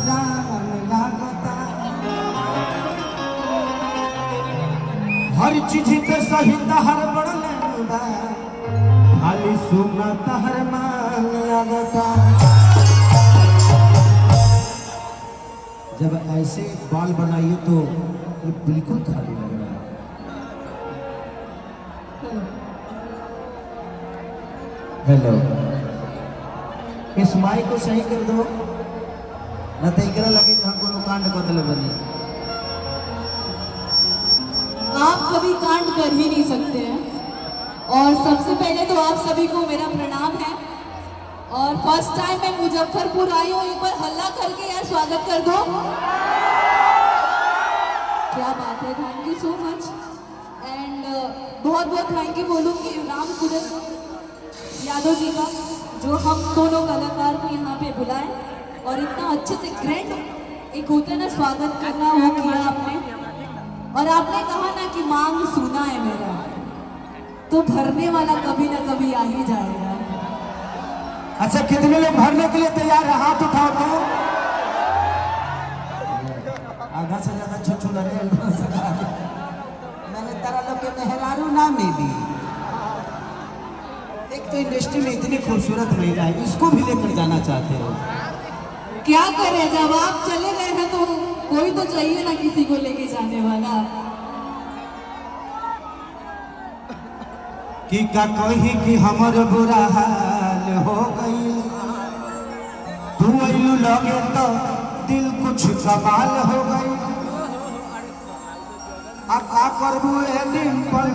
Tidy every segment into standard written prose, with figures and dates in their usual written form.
जान लागता हर चीज के सही तहर बढ़ले बा खाली सुना तहर मान लागता। जब ऐसे बाल बनाइए तो ये बिल्कुल खाली लग रहा है। हेलो, इस माइक को सही कर दो न तो एकरा लगे जहाँ कोनो कांड बदल बनी। आप कभी कांड कर ही नहीं सकते हैं। और सबसे पहले तो आप सभी को मेरा प्रणाम है। और फर्स्ट टाइम मैं मुजफ्फरपुर आई हूँ, एक बार हल्ला करके यार स्वागत कर दो। क्या बात है, thank you so much. And बहुत बहुत थैंक यू बोलूँगी राम सूरज यादव जी का, जो हम दोनों कलाकार को यहाँ पे बुलाए और इतना अच्छे से ग्रैंड एक होता है ना स्वागत करना, वो किया आपने। और आपने कहा ना कि मांग सुना है मेरा, तो भरने वाला कभी ना कभी आ ही जाएगा। अच्छा, कितने लोग भरने के लिए तैयार है? हाथ उठाओ तो। आधा से ज्यादा छुछू लगे। मैंने तारा लोग के मेहरारू ना मिली। एक तो इंडस्ट्री में इतनी खूबसूरत महिला है, इसको भी लेकर जाना चाहते हो। क्या करें, जब आप चले गए हैं तो कोई तो चाहिए ना किसी को लेके जाने वाला। कि का कही कि हमर बुरा हाल हो गई, तू अइलू लगे तो दिल कुछ कमाल हो गई। अब का करबू ए दिन पर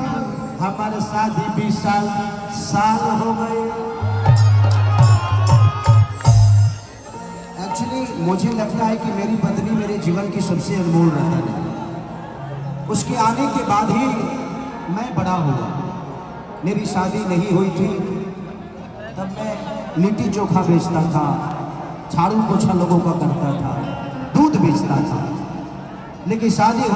हमारे शादी 20 साल हो गए। एक्चुअली मुझे लगता है कि मेरी पत्नी मेरे जीवन की सबसे अनमोल रतन है। उसके आने के बाद ही मैं बड़ा हुआ। मेरी शादी नहीं हुई थी तब मैं लिट्टी चोखा बेचता था, झाड़ू पोछा लोगों का करता था, दूध बेचता था। लेकिन शादी